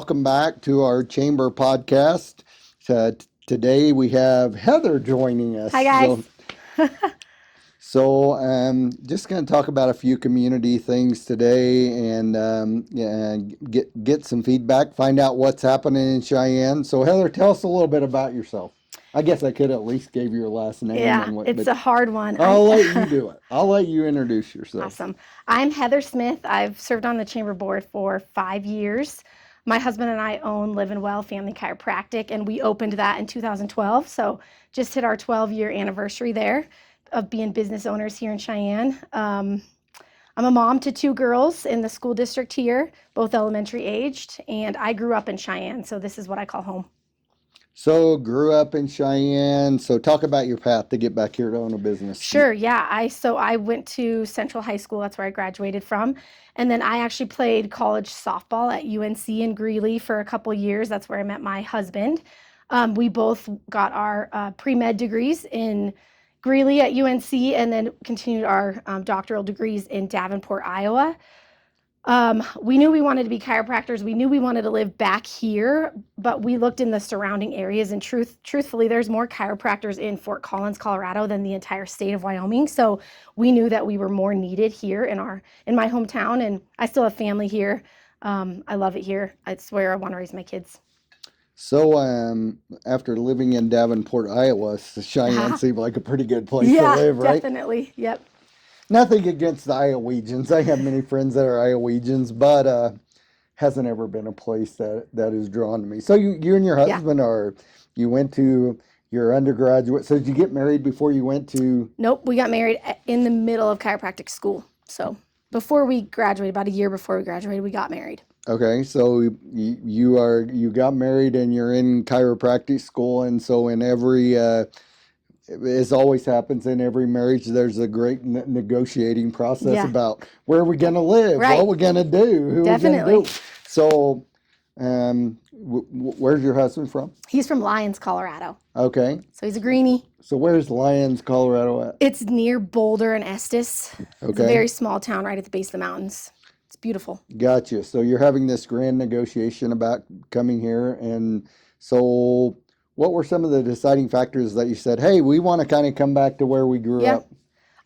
welcome back to our Chamber podcast. Today we have Heather joining us. Hi, guys. Just going to talk about a few community things today and get some feedback, find out what's happening in Cheyenne. So, Heather, tell us a little bit about yourself. I guess I could at least give your last name. Yeah, it's a hard one. I'll let you do it. I'll let you introduce yourself. Awesome. I'm Heather Smith. I've served on the Chamber Board for 5 years. My husband and I own Livin Well Family Chiropractic, and we opened that in 2012. So just hit our 12-year anniversary there of being business owners here in Cheyenne. I'm a mom to 2 girls in the school district here, both elementary aged, and I grew up in Cheyenne, so this is what I call home. So grew up in Cheyenne. So talk about your path to get back here to own a business. Sure, yeah. I went to Central High School. That's where I graduated from. And then I actually played college softball at UNC in Greeley for a couple years. That's where I met my husband. We both got our pre-med degrees in Greeley at UNC and then continued our doctoral degrees in Davenport, Iowa. We knew we wanted to be chiropractors. We knew we wanted to live back here, but we looked in the surrounding areas, and truthfully, there's more chiropractors in Fort Collins, Colorado than the entire state of Wyoming. So we knew that we were more needed here in my hometown, and I still have family here. I love it here. It's where I want to raise my kids. So after living in Davenport, Iowa, Cheyenne seemed like a pretty good place to live, right? Yeah, definitely. Yep. Nothing against the Iowegians. I have many friends that are Iowegians, but hasn't ever been a place that is drawn to me. So you and your husband you went to your undergraduate. So did you get married before you went to? Nope, we got married in the middle of chiropractic school. So before we graduated, about a year before we graduated, we got married. Okay, so you got married and you're in chiropractic school, and so in every as always happens in every marriage, there's a great negotiating process about where are we going to live, what we're going to do, who we're going to do. So, where's your husband from? He's from Lyons, Colorado. Okay. So he's a greenie. So where's Lyons, Colorado at? It's near Boulder and Estes. Okay. It's a very small town right at the base of the mountains. It's beautiful. Gotcha. So you're having this grand negotiation about coming here, and so what were some of the deciding factors that you said, hey, we want to kind of come back to where we grew up?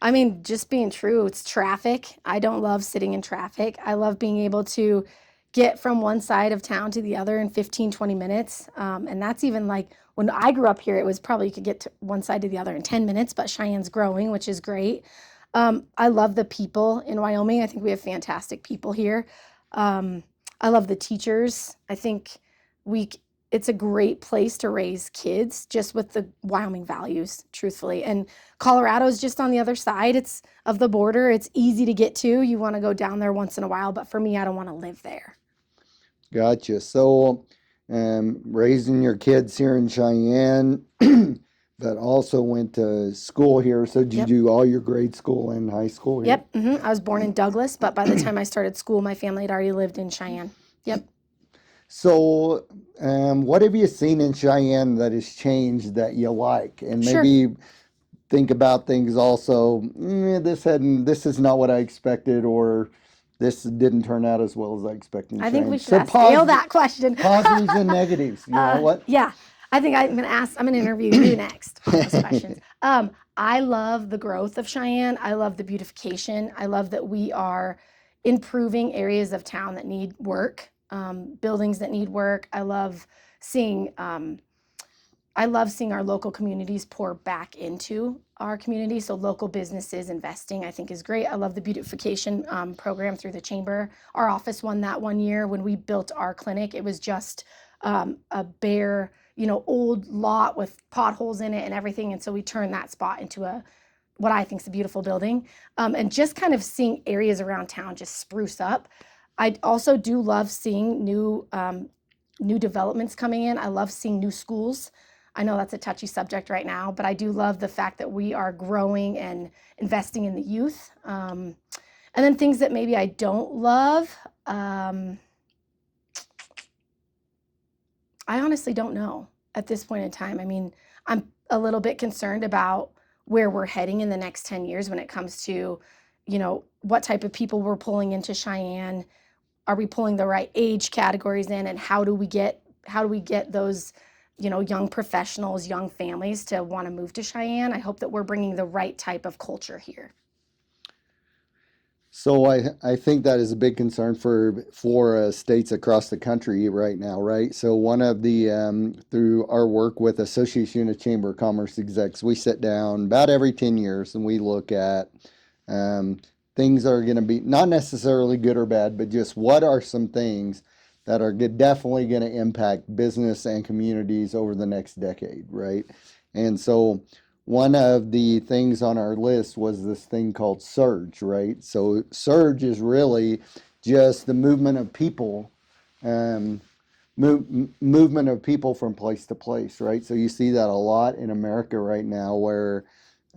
I mean, just being true, it's traffic. I don't love sitting in traffic. I love being able to get from one side of town to the other in 15, 20 minutes. And that's even like when I grew up here, it was probably you could get to one side to the other in 10 minutes, but Cheyenne's growing, which is great. I love the people in Wyoming. I think we have fantastic people here. I love the teachers. I think it's a great place to raise kids just with the Wyoming values, truthfully. And Colorado's just on the other side. It's of the border. It's easy to get to. You want to go down there once in a while, but for me, I don't want to live there. Gotcha. So raising your kids here in Cheyenne, but also went to school here. So did you do all your grade school and high school here? Yep. Mm-hmm. I was born in Douglas, but by the time I started school, my family had already lived in Cheyenne. Yep. So, what have you seen in Cheyenne that has changed that you like? And maybe think about things also, this is not what I expected, or this didn't turn out as well as I expected. I think we should scale that question. Positives and negatives. You know what? Yeah. I think I'm going to interview you next on those questions. I love the growth of Cheyenne. I love the beautification. I love that we are improving areas of town that need work. Buildings that need work. I love seeing our local communities pour back into our community. So local businesses investing, I think, is great. I love the beautification program through the chamber. Our office won that one year when we built our clinic. It was just a bare, old lot with potholes in it and everything. And so we turned that spot into what I think is a beautiful building. And just kind of seeing areas around town just spruce up. I also do love seeing new developments coming in. I love seeing new schools. I know that's a touchy subject right now, but I do love the fact that we are growing and investing in the youth. And then things that maybe I don't love, I honestly don't know at this point in time. I mean, I'm a little bit concerned about where we're heading in the next 10 years when it comes to, what type of people we're pulling into Cheyenne. are we pulling the right age categories in, and how do we get those, young professionals, young families to want to move to Cheyenne? I hope that we're bringing the right type of culture here. So I think that is a big concern for states across the country right now, right? So one of the through our work with Association of Chamber of Commerce execs, we sit down about every 10 years and we look at um, things that are going to be not necessarily good or bad, but just what are some things that are definitely going to impact business and communities over the next decade, right? And so one of the things on our list was this thing called surge, right? So surge is really just the movement of people, um, movement of people from place to place, right? So you see that a lot in America right now, where,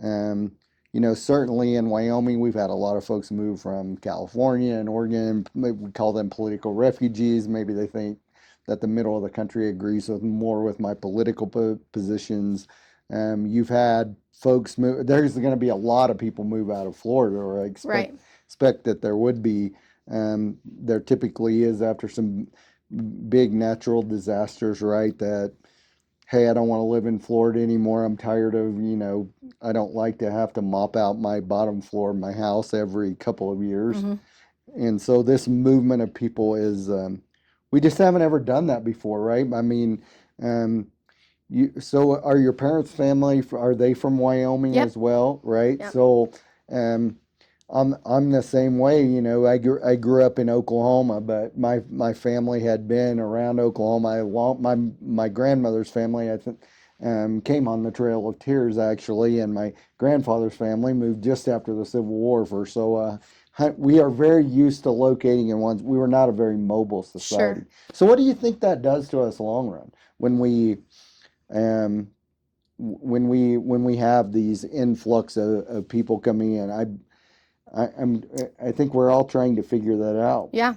um, certainly in Wyoming, we've had a lot of folks move from California and Oregon. Maybe we call them political refugees. Maybe they think that the middle of the country agrees with more with my political positions. You've had folks move. There's going to be a lot of people move out of Florida, or I expect that there would be. There typically is after some big natural disasters, right? That, hey, I don't want to live in Florida anymore. I'm tired of, I don't like to have to mop out my bottom floor of my house every couple of years. Mm-hmm. And so this movement of people is, we just haven't ever done that before, right? I mean, so are your parents' family, are they from Wyoming Yep. as well, right? Yep. So, I'm the same way, I grew up in Oklahoma, but my family had been around Oklahoma. My grandmother's family, I think, came on the Trail of Tears actually, and my grandfather's family moved just after the Civil War first. So we are very used to locating in ones. We were not a very mobile society. Sure. So what do you think that does to us long run when um, we have these influx of people coming in? I think we're all trying to figure that out. Yeah.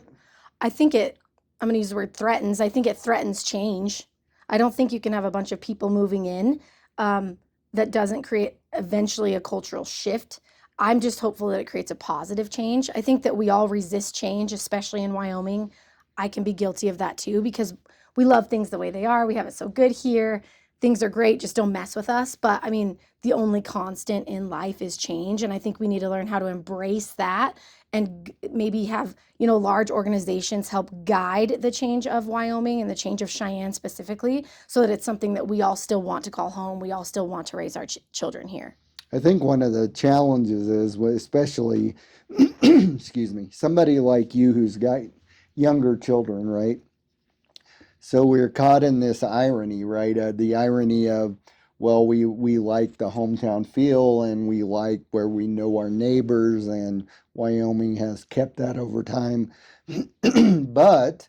I'm going to use the word threatens. I think it threatens change. I don't think you can have a bunch of people moving in that doesn't create eventually a cultural shift. I'm just hopeful that it creates a positive change. I think that we all resist change, especially in Wyoming. I can be guilty of that too, because we love things the way they are. We have it so good here. Things are great, just don't mess with us. But I mean, the only constant in life is change. And I think we need to learn how to embrace that and maybe have, large organizations help guide the change of Wyoming and the change of Cheyenne specifically, so that it's something that we all still want to call home. We all still want to raise our children here. I think one of the challenges is, especially, excuse me, somebody like you who's got younger children, right? So we're caught in this irony, right? The irony of, well, we like the hometown feel and we like where we know our neighbors, and Wyoming has kept that over time. But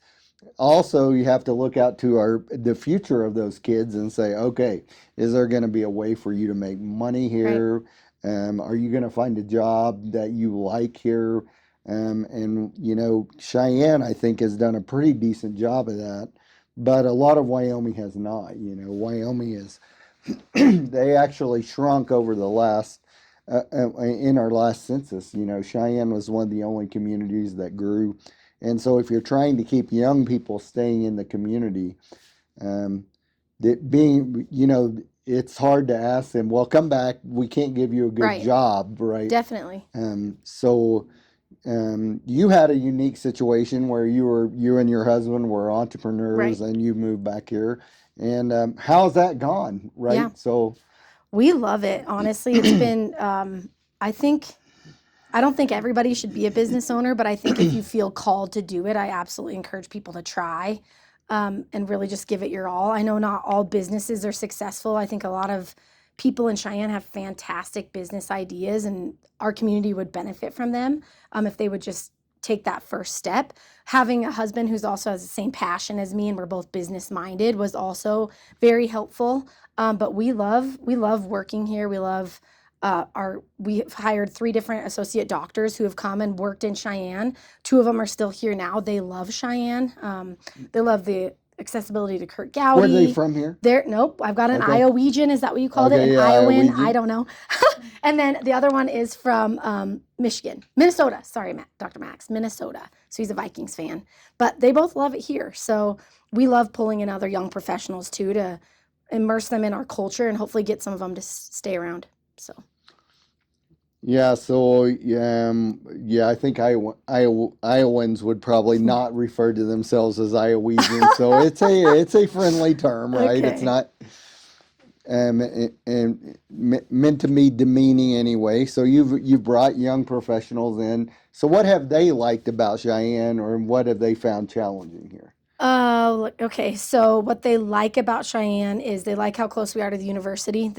also you have to look out to the future of those kids and say, okay, is there going to be a way for you to make money here? Right. Are you going to find a job that you like here? And Cheyenne, I think, has done a pretty decent job of that, but a lot of Wyoming has not. Wyoming is they actually shrunk over the last in our last census. Cheyenne was one of the only communities that grew. And so if you're trying to keep young people staying in the community, it's hard to ask them, well, come back. We can't give you a good job, right? Definitely. So you had a unique situation where you and your husband were entrepreneurs, and you moved back here. And how's that gone, right? Yeah. So we love it. Honestly, it's been, I don't think everybody should be a business owner, but I think if you feel called to do it, I absolutely encourage people to try and really just give it your all. I know not all businesses are successful. I think a lot of people in Cheyenne have fantastic business ideas, and our community would benefit from them if they would just take that first step. Having a husband who's also has the same passion as me, and we're both business minded, was also very helpful. But we love working here. We love we've hired 3 different associate doctors who have come and worked in Cheyenne. 2 of them are still here now. They love Cheyenne. They love the accessibility to Kurt Where are they Gowdy. from here? Nope, I've got an Okay. Iowegian. Is that what you called it? Okay, An yeah, Iowan? Iowegian. I don't know. And then the other one is from Minnesota. Sorry, Dr. Max, Minnesota. So he's a Vikings fan. But they both love it here. So we love pulling in other young professionals too to immerse them in our culture and hopefully get some of them to stay around. So. Yeah, so yeah, I think Iowans would probably not refer to themselves as Iowegians. So it's a friendly term, right? It's Okay. not meant to be demeaning anyway. So you've brought young professionals in. So what have they liked about Cheyenne, or what have they found challenging here? Okay. So what they like about Cheyenne is they like how close we are to the university.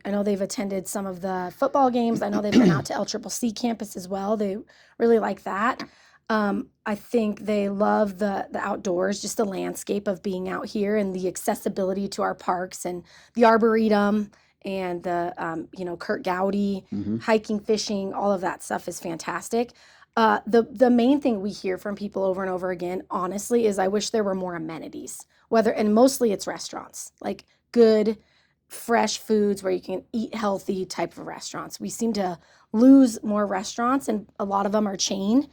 I know they've attended some of the football games. I know they've been out to LCCC campus as well. They really like that. I think they love the outdoors, just the landscape of being out here and the accessibility to our parks and the Arboretum and the Kurt Gowdy, Hmm. hiking, fishing, all of that stuff is fantastic. The main thing we hear from people over and over again, honestly, is I wish there were more amenities. And mostly it's restaurants, like good, fresh foods where you can eat healthy type of restaurants. We seem to lose more restaurants, and a lot of them are chain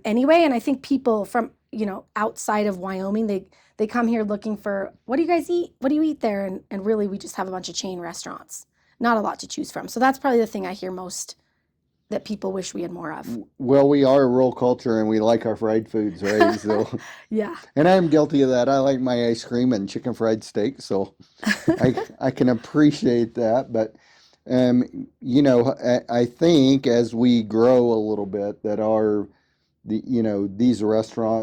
anyway. And I think people from outside of Wyoming, they come here looking for, what do you guys eat? What do you eat there? And really, we just have a bunch of chain restaurants, not a lot to choose from. So that's probably the thing I hear most that people wish we had more of. Well, we are a rural culture and we like our fried foods, right? So, Yeah. and I'm guilty of that. I like my ice cream and chicken fried steak, so I can appreciate that. But I think as we grow a little bit, that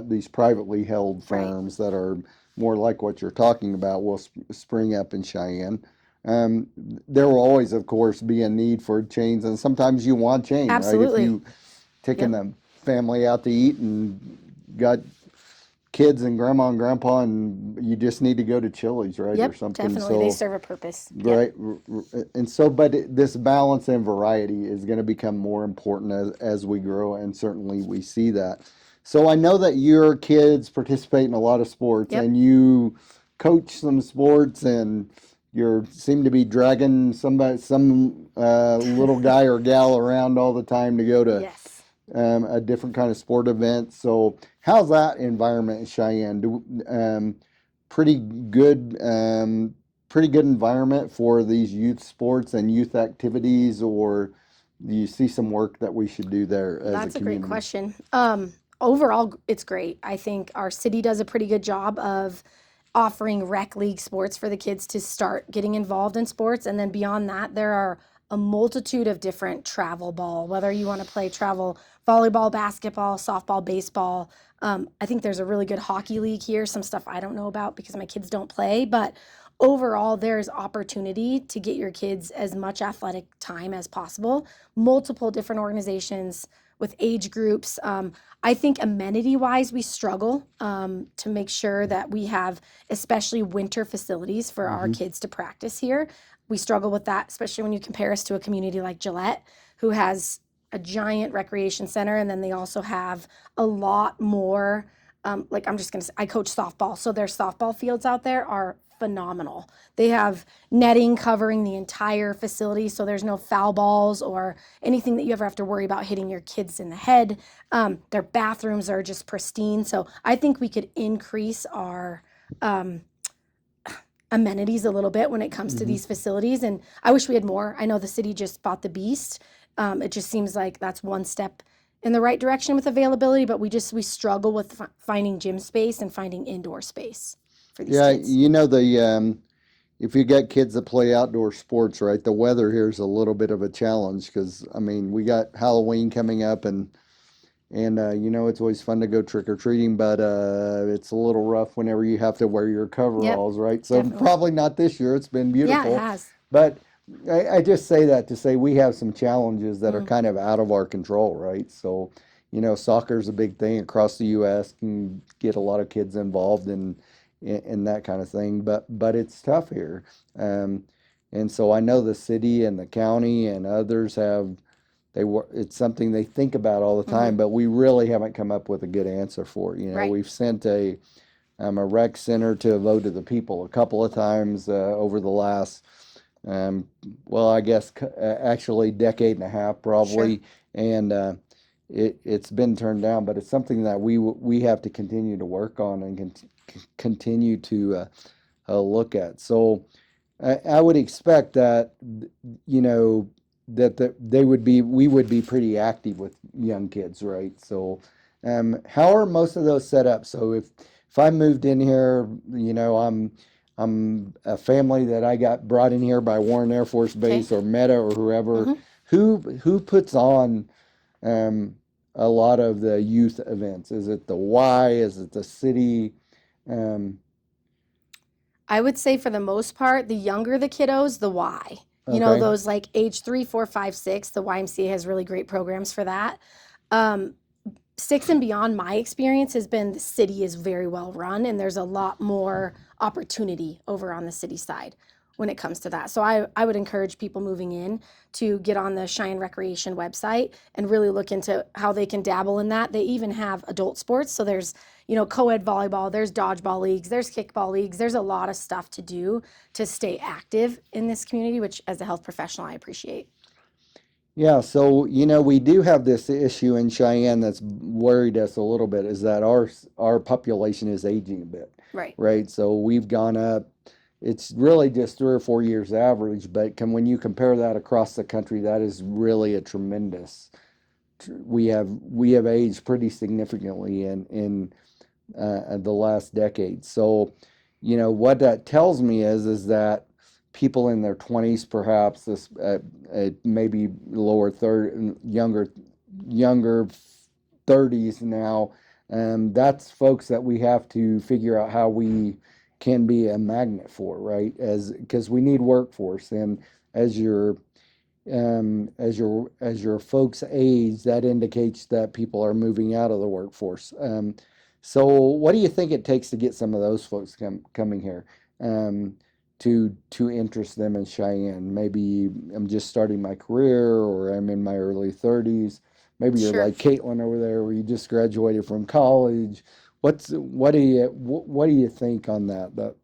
these privately held Right. firms that are more like what you're talking about will spring up in Cheyenne. Um, there will always, of course, be a need for chains, and sometimes you want chain, right? If Absolutely. you taking Yep. the family out to eat and got kids and grandma and grandpa, and you just need to go to Chili's, right, or Yep. something. Definitely. They So, serve a purpose. Yep. right, and so, but this balance and variety is going to become more important as we grow, and certainly we see that. So I know that your kids participate in a lot of sports, Yep. and you coach some sports, and you seem to be dragging some little guy or gal around all the time to go to Yes. a different kind of sport event. So how's that environment in Cheyenne? Pretty good, pretty good environment for these youth sports and youth activities, or do you see some work that we should do there as a That's a great community? question. Overall, it's great. I think our city does a pretty good job of offering rec league sports for the kids to start getting involved in sports. And then beyond that, there are a multitude of different travel ball, whether you want to play travel volleyball, basketball, softball, baseball. I think there's a really good hockey league here, some stuff I don't know about because my kids don't play. But overall, there's opportunity to get your kids as much athletic time as possible, multiple different organizations with age groups. I think amenity wise, we struggle to make sure that we have, especially winter facilities for our Hmm. kids to practice here. We struggle with that, especially when you compare us to a community like Gillette, who has a giant recreation center. And then they also have a lot more. Like I'm just going to say, I coach softball. So their softball fields out there are phenomenal. They have netting covering the entire facility. So there's no foul balls or anything that you ever have to worry about hitting your kids in the head. Their bathrooms are just pristine. So I think we could increase our um, amenities a little bit when it comes to Hmm. these facilities. And I wish we had more. I know the city just bought the Beast. It just seems like that's one step in the right direction with availability, but we struggle with finding gym space and finding indoor space for these Yeah, kids. if you got kids that play outdoor sports, right, the weather here is a little bit of a challenge because I mean we got Halloween coming up, and it's always fun to go trick or treating, but it's a little rough whenever you have to wear your Yep, coveralls, right? So definitely. probably not this year. It's been Yeah, it beautiful, has. but I just say that to say we have some challenges that are Mm, kind of out of our control, right? So, soccer's a big thing across the U.S. Can get a lot of kids involved in that kind of thing, but it's tough here. Um, and so I know the city and the county and others have it's something they think about all the hmm time, but we really haven't come up with a good answer for it. Right. We've sent a a rec center to vote of the people a couple of times over the last, um, well, I guess actually decade and a half Sure. probably, and it's been turned down. But it's something that we have to continue to work on and continue to look at. So I would expect that, you know, that they would be, we would be pretty active with young kids, right? So, how are most of those set up? So if I moved in here, you know, I'm a family that I got brought in here by Warren Air Force Okay. Base or Meta or whoever. hmm Who puts on um, a lot of the youth events? Is it the Y? Is it the city? Um, I would say for the most part, the younger the kiddos, the why. You know, okay. those like age 3, 4, 5, 6, the YMCA has really great programs for that. Um, 6 and beyond, my experience has been the city is very well run and there's a lot more opportunity over on the city side when it comes to that. So I would encourage people moving in to get on the Cheyenne Recreation website and really look into how they can dabble in that. They even have adult sports. So there's, you know, co-ed volleyball, there's dodgeball leagues, there's kickball leagues. There's a lot of stuff to do to stay active in this community, which as a health professional, I appreciate. Yeah, so you know we do have this issue in Cheyenne that's worried us a little bit is that our population is aging a bit, Right. right? So we've gone up. It's really just 3 or 4 years average, but when you compare that across the country, that is really a tremendous. We have aged pretty significantly in the last decade. So, you know, what that tells me is that people in their 20s, perhaps this maybe lower third, younger 30s now, that's folks that we have to figure out how we can be a magnet for, right? As because we need workforce, and as your as your folks age, that indicates that people are moving out of the workforce. So, what do you think it takes to get some of those folks coming here to interest them in Cheyenne? Maybe I'm just starting my career, or I'm in my early 30s. Maybe you're Sure. like Caitlin over there, where you just graduated from college. What do you think on that?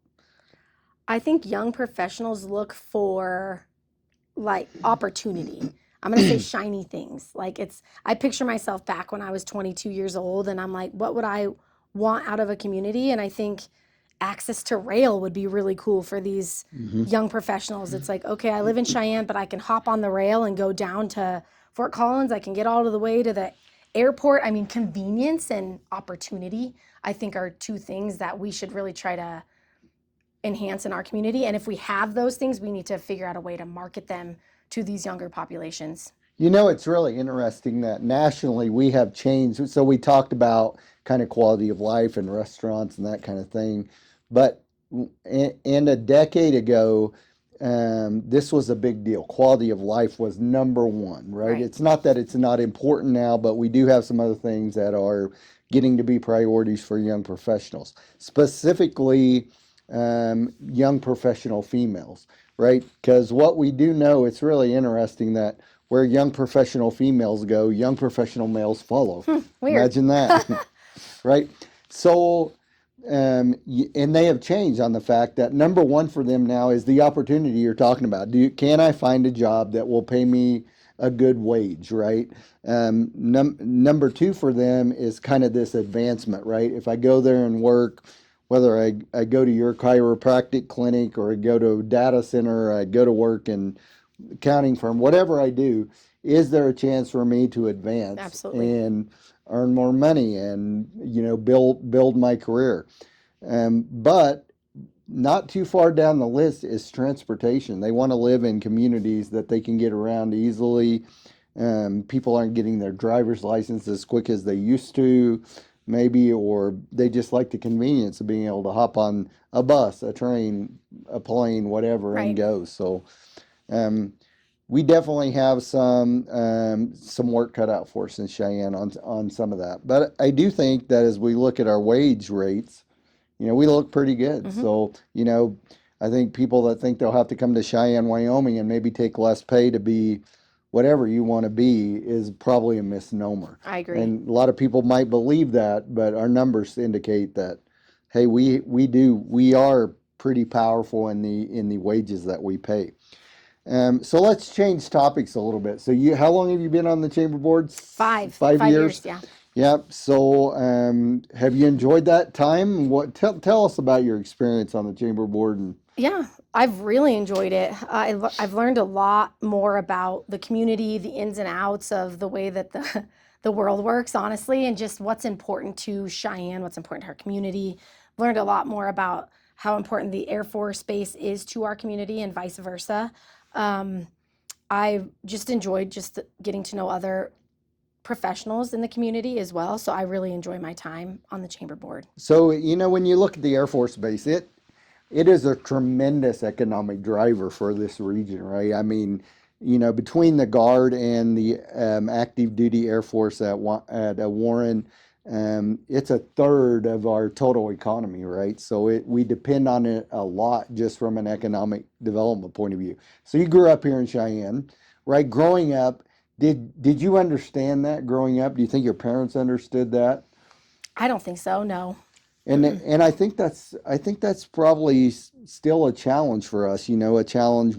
I think young professionals look for like opportunity. I'm going to say shiny things. Like I picture myself back when I was 22 years old and I'm like, what would I want out of a community? And I think access to rail would be really cool for these Hmm. young professionals. It's like, okay, I live in Cheyenne, but I can hop on the rail and go down to Fort Collins. I can get all of the way to the airport. I mean, convenience and opportunity, I think, are two things that we should really try to enhance in our community. And if we have those things, we need to figure out a way to market them to these younger populations. You know, it's really interesting that nationally we have changed. So we talked about kind of quality of life and restaurants and that kind of thing. But in a decade ago, this was a big deal. Quality of life was number one, right? Right. It's not that it's not important now, but we do have some other things that are getting to be priorities for young professionals, specifically young professional females, right? Because what we do know, it's really interesting that where young professional females go, young professional males follow. Weird. Imagine that, right? So, and they have changed on the fact that number one for them now is the opportunity you're talking about. Can I find a job that will pay me a good wage, right? Number two for them is kind of this advancement, right? If I go there and work, whether I go to your chiropractic clinic or I go to a data center, or I go to work in accounting firm, whatever I do, is there a chance for me to advance Absolutely. and earn more money and build my career? But not too far down the list is transportation. They want to live in communities that they can get around easily. People aren't getting their driver's license as quick as they used to, maybe, or they just like the convenience of being able to hop on a bus, a train, a plane, whatever, and Right. go. So um, we definitely have some work cut out for us in Cheyenne on some of that. But I do think that as we look at our wage rates, we look pretty good. hmm So I think people that think they'll have to come to Cheyenne, Wyoming, and maybe take less pay to be whatever you want to be is probably a misnomer. I agree. And a lot of people might believe that, but our numbers indicate that hey, we are pretty powerful in the wages that we pay. So let's change topics a little bit. So how long have you been on the chamber board? Five, 5 years. 5 years, yeah. Yep. So have you enjoyed that time? Tell us about your experience on the chamber board and Yeah, I've really enjoyed it. I've learned a lot more about the community, the ins and outs of the way that the the world works, honestly, and just what's important to Cheyenne, what's important to our community. Learned a lot more about how important the Air Force Base is to our community and vice versa. Um, I just enjoyed just getting to know other professionals in the community as well. So I really enjoy my time on the chamber board. so when you look at the Air Force Base, it is a tremendous economic driver for this region, right? I mean, between the Guard and the active duty Air Force at Warren, it's a third of our total economy, right? So we depend on it a lot just from an economic development point of view. So you grew up here in Cheyenne, right? Growing up, did you understand that growing up? Do you think your parents understood that? I don't think so, no. And I think that's probably still a challenge for us, a challenge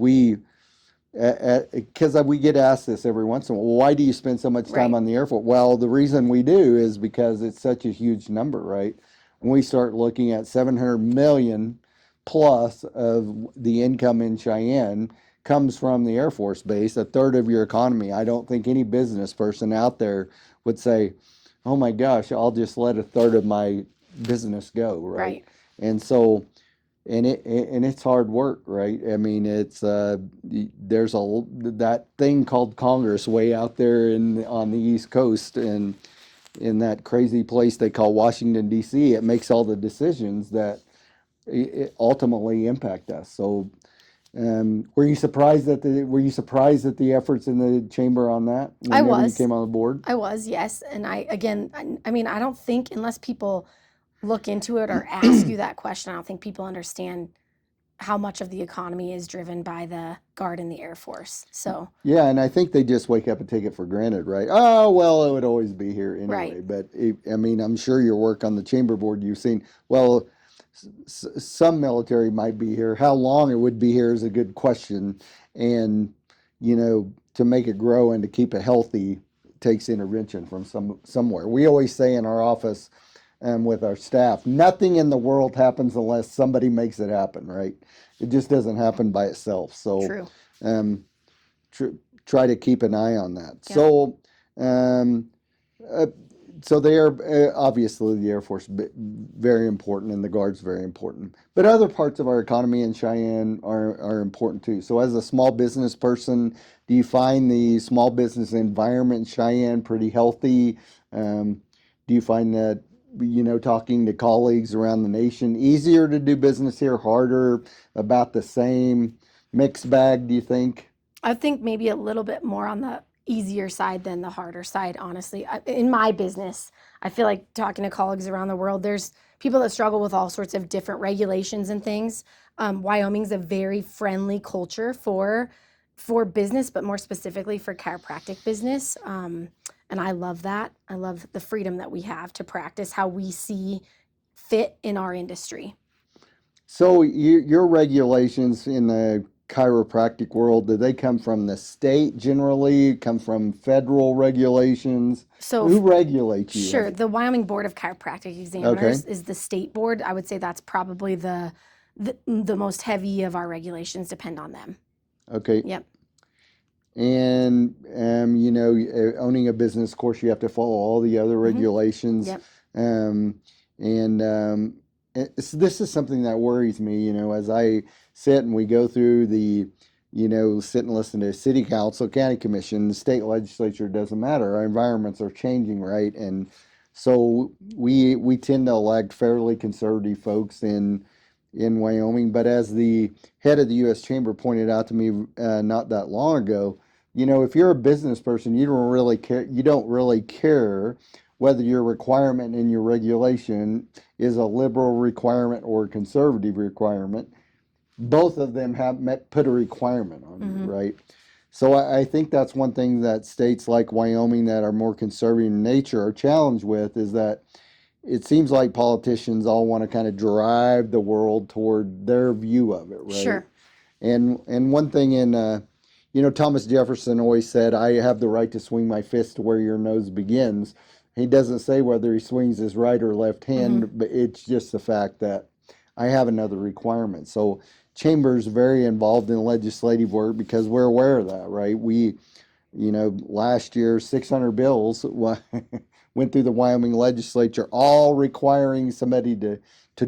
because we get asked this every once in a while. Why do you spend so much time Right. on the Air Force? Well, the reason we do is because it's such a huge number, right? When we start looking at 700 million plus of the income in Cheyenne comes from the Air Force Base, a third of your economy. I don't think any business person out there would say, "Oh my gosh, I'll just let a third of my business go," right? Right. And so and it's hard work, right? I mean, it's there's that thing called Congress way out there on the East Coast, and in that crazy place they call Washington D.C. It makes all the decisions that ultimately impact us. So, were you surprised at the efforts in the chamber on that I whenever you was. came on the board? I was, yes. And I mean, I don't think unless people look into it or ask you that question, I don't think people understand how much of the economy is driven by the Guard and the Air Force. So, Yeah, and I think they just wake up and take it for granted, right? Oh, well, it would always be here right. anyway. But I mean, I'm sure your work on the chamber board, you've seen, well, some military might be here. How long it would be here is a good question. And, to make it grow and to keep it healthy takes intervention from somewhere. We always say in our office with our staff, nothing in the world happens unless somebody makes it happen, right? It just doesn't happen by itself. So, True. um, tr- try to keep an eye on that. Yeah. Um, uh, so they are obviously the Air Force very important and the Guard's very important. But other parts of our economy in Cheyenne are important too. So as a small business person, do you find the small business environment in Cheyenne pretty healthy? Do you find that talking to colleagues around the nation easier to do business here, harder, about the same, mixed bag? Do you think? I think maybe a little bit more on the easier side than the harder side, honestly. In my business, I feel like talking to colleagues around the world, there's people that struggle with all sorts of different regulations and things. Wyoming's a very friendly culture for business, but more specifically for chiropractic business. And I love that. I love the freedom that we have to practice how we see fit in our industry. So your regulations in the chiropractic world, do they come from the state generally, come from federal regulations? So Who regulates you? sure, the Wyoming Board of Chiropractic Okay, Examiners is the state board. I would say that's probably the most heavy of our regulations depend on them. okay. Yep. And owning a business, of course, you have to follow all the other Hmm. regulations. Yep. Um, and this is something that worries me, as I sit and we go through sit and listen to city council, county commission, the state legislature, doesn't matter. Our environments are changing, right? And so we tend to elect fairly conservative folks in Wyoming. But as the head of the U.S. Chamber pointed out to me not that long ago, if you're a business person, you don't really care. You don't really care whether your requirement in your regulation is a liberal requirement or a conservative requirement. Both of them put a requirement on you, Hmm. right? So I think that's one thing that states like Wyoming that are more conservative in nature are challenged with is that it seems like politicians all want to kind of drive the world toward their view of it, right? Sure. And one thing in Thomas Jefferson always said, "I have the right to swing my fist to where your nose begins." He doesn't say whether he swings his right or left Hmm. hand, but it's just the fact that I have another requirement. So Chamber's very involved in legislative work because we're aware of that, right? Last year, 600 bills went through the Wyoming legislature, all requiring somebody to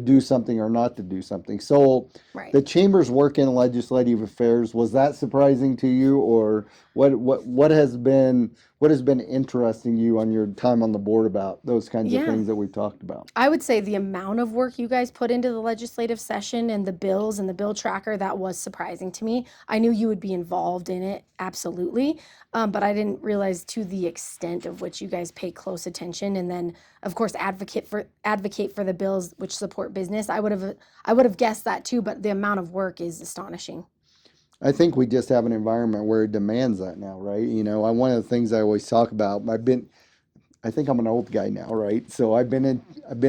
do something or not to do something. So Right. the chamber's work in legislative affairs, was that surprising to you, or what has been interesting you on your time on the board about those kinds of Yeah. things that we've talked about? I would say the amount of work you guys put into the legislative session and the bills and the bill tracker, that was surprising to me. I knew you would be involved in it, absolutely. But I didn't realize to the extent of which you guys pay close attention and then of course advocate for the bills which support business. I would have guessed that too, but the amount of work is astonishing. I think we just have an environment where it demands that now, right? One of the things I always talk about, I think I'm an old guy now, right? So I've been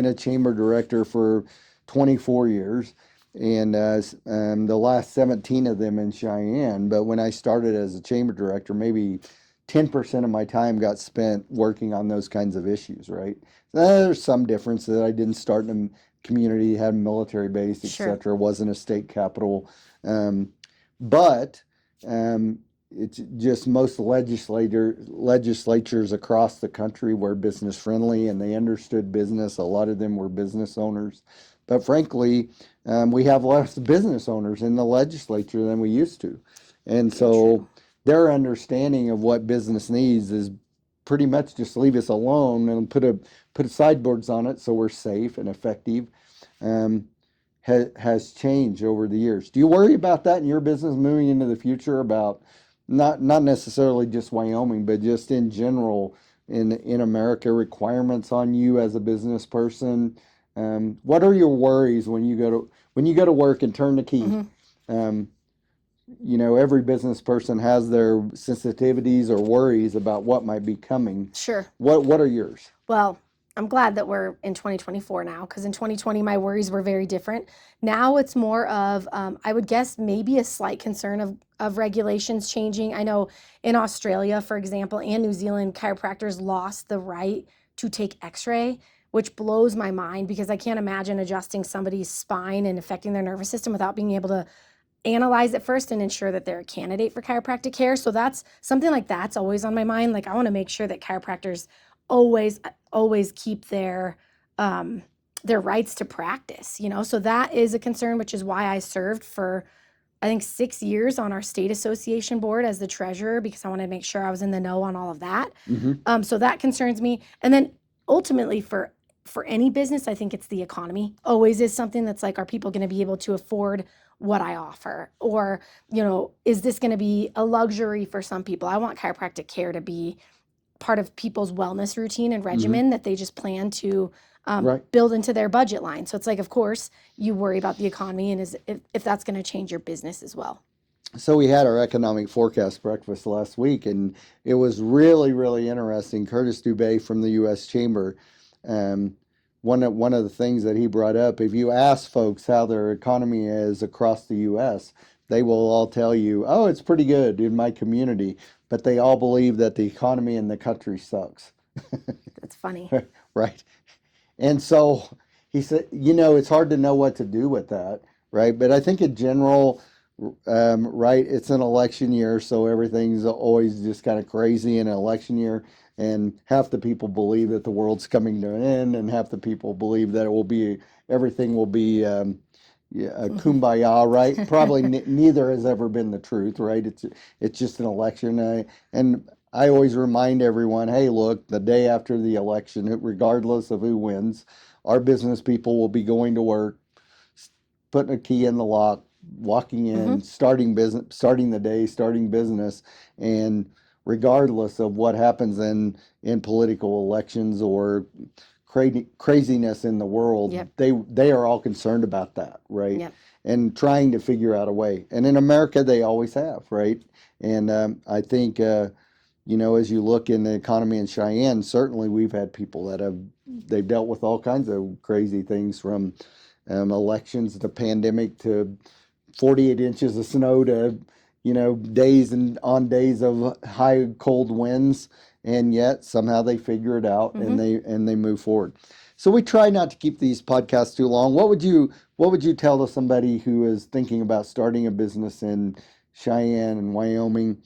a chamber director for 24 years, and the last 17 of them in Cheyenne. But when I started as a chamber director, maybe 10% of my time got spent working on those kinds of issues, right? There's some difference that I didn't start in a community, had a military base, Sure. etc. Wasn't a state capital, um, but um, it's just most legislatures across the country were business friendly and they understood business. A lot of them were business owners, but frankly, we have less business owners in the legislature than we used to, and Very so true. their understanding of what business needs is pretty much just leave us alone and put a sideboards on it so we're safe and effective. Um, has changed over the years. Do you worry about that in your business moving into the future about not necessarily just Wyoming, but just in general in America, requirements on you as a business person? What are your worries when you go to work and turn the key? Hmm. Um, every business person has their sensitivities or worries about what might be coming. Sure. What are yours? Well, I'm glad that we're in 2024 now because in 2020 my worries were very different. Now it's more of, I would guess, maybe a slight concern of regulations changing. I know in Australia, for example, and New Zealand, chiropractors lost the right to take X-ray, which blows my mind because I can't imagine adjusting somebody's spine and affecting their nervous system without being able to analyze it first and ensure that they're a candidate for chiropractic care. So that's something like that's always on my mind. Like I want to make sure that chiropractors always keep um their rights to practice. So that is a concern, which is why I served for I think 6 years on our state association board as the treasurer because I wanted to make sure I was in the know on all of that. Hmm. So that concerns me. And then ultimately for any business, I think it's the economy. Always is something that's like, are people going to be able to afford what I offer? Or, is this going to be a luxury for some people? I want chiropractic care to be part of people's wellness routine and Hmm. regimen that they just plan to Right. build into their budget line. So it's like, of course, you worry about the economy and if that's going to change your business as well. So we had our economic forecast breakfast last week, and it was really, really interesting. Curtis Dubé from the U.S. Chamber, um, one of the things that he brought up, if you ask folks how their economy is across the U.S., they will all tell you, "Oh, it's pretty good in my community," but they all believe that the economy in the country sucks. That's funny. Right? And so he said, it's hard to know what to do with that, right? But I think in general, right, it's an election year, so everything's always just kind of crazy in an election year. And half the people believe that the world's coming to an end, and half the people believe that everything will be yeah, a Hmm. kumbaya, right? Probably neither has ever been the truth, right? It's just an election, and I always remind everyone, hey, look, the day after the election, regardless of who wins, our business people will be going to work, putting a key in the lock, walking in, Hmm. starting business, starting the day, starting business, and regardless of what happens in political elections or craziness in the world, Yep. they are all concerned about that, right? Yep. And trying to figure out a way. And in America, they always have, right? And I think as you look in the economy in Cheyenne, certainly we've had people that they've dealt with all kinds of crazy things, from elections to pandemic to 48 inches of snow to, days and on days of high cold winds, and yet somehow they figure it out and they move forward. So we try not to keep these podcasts too long. What would you tell to somebody who is thinking about starting a business in Cheyenne and Wyoming?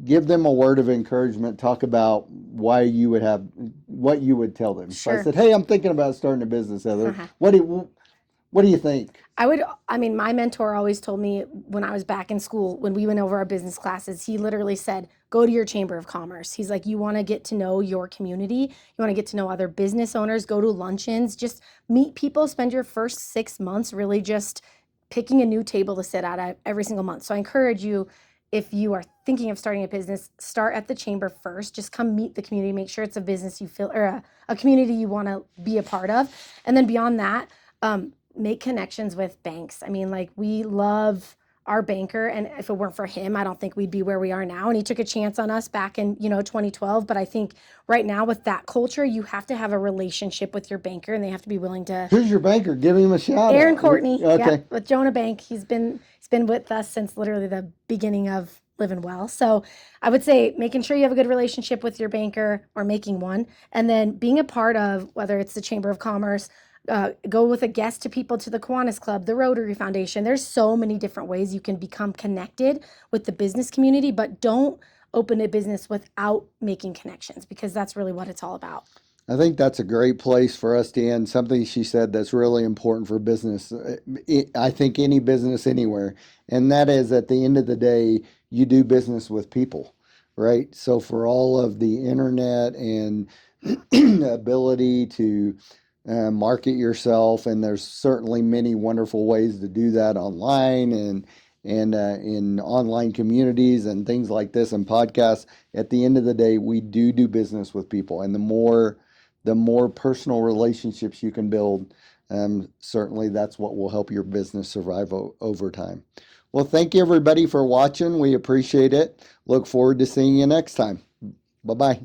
Give them a word of encouragement. Talk about what you would tell them. If I Sure. said, "Hey, I'm thinking about starting a business, Heather. What do you think?" My mentor always told me when I was back in school, when we went over our business classes, he literally said, go to your chamber of commerce. He's like, you want to get to know your community. You want to get to know other business owners, go to luncheons, just meet people, spend your first 6 months really just picking a new table to sit at every single month. So I encourage you, if you are thinking of starting a business, start at the chamber first. Just come meet the community, make sure it's a business you feel, or a community you want to be a part of. And then beyond that, make connections with banks. I mean, like, we love our banker, and if it weren't for him, I don't think we'd be where we are now. And he took a chance on us back in 2012. But I think right now, with that culture, you have to have a relationship with your banker, and they have to be willing to. Who's your banker? Give him a shout Aaron out. Courtney, Okay. with Jonah Bank. He's been with us since literally the beginning of Livin Well. So I would say making sure you have a good relationship with your banker, or making one, and then being a part of, whether it's the Chamber of Commerce, go with a guest to people to the Kiwanis Club, the Rotary Foundation. There's so many different ways you can become connected with the business community, but don't open a business without making connections, because that's really what it's all about. I think that's a great place for us to end. Something she said that's really important for business. I think any business anywhere, and that is, at the end of the day, you do business with people, right? So for all of the internet and ability to market yourself, and there's certainly many wonderful ways to do that online and in online communities and things like this and podcasts. At the end of the day, we do business with people, and the more personal relationships you can build, certainly that's what will help your business survive over time. Well, thank you everybody for watching. We appreciate it. Look forward to seeing you next time. Bye-bye.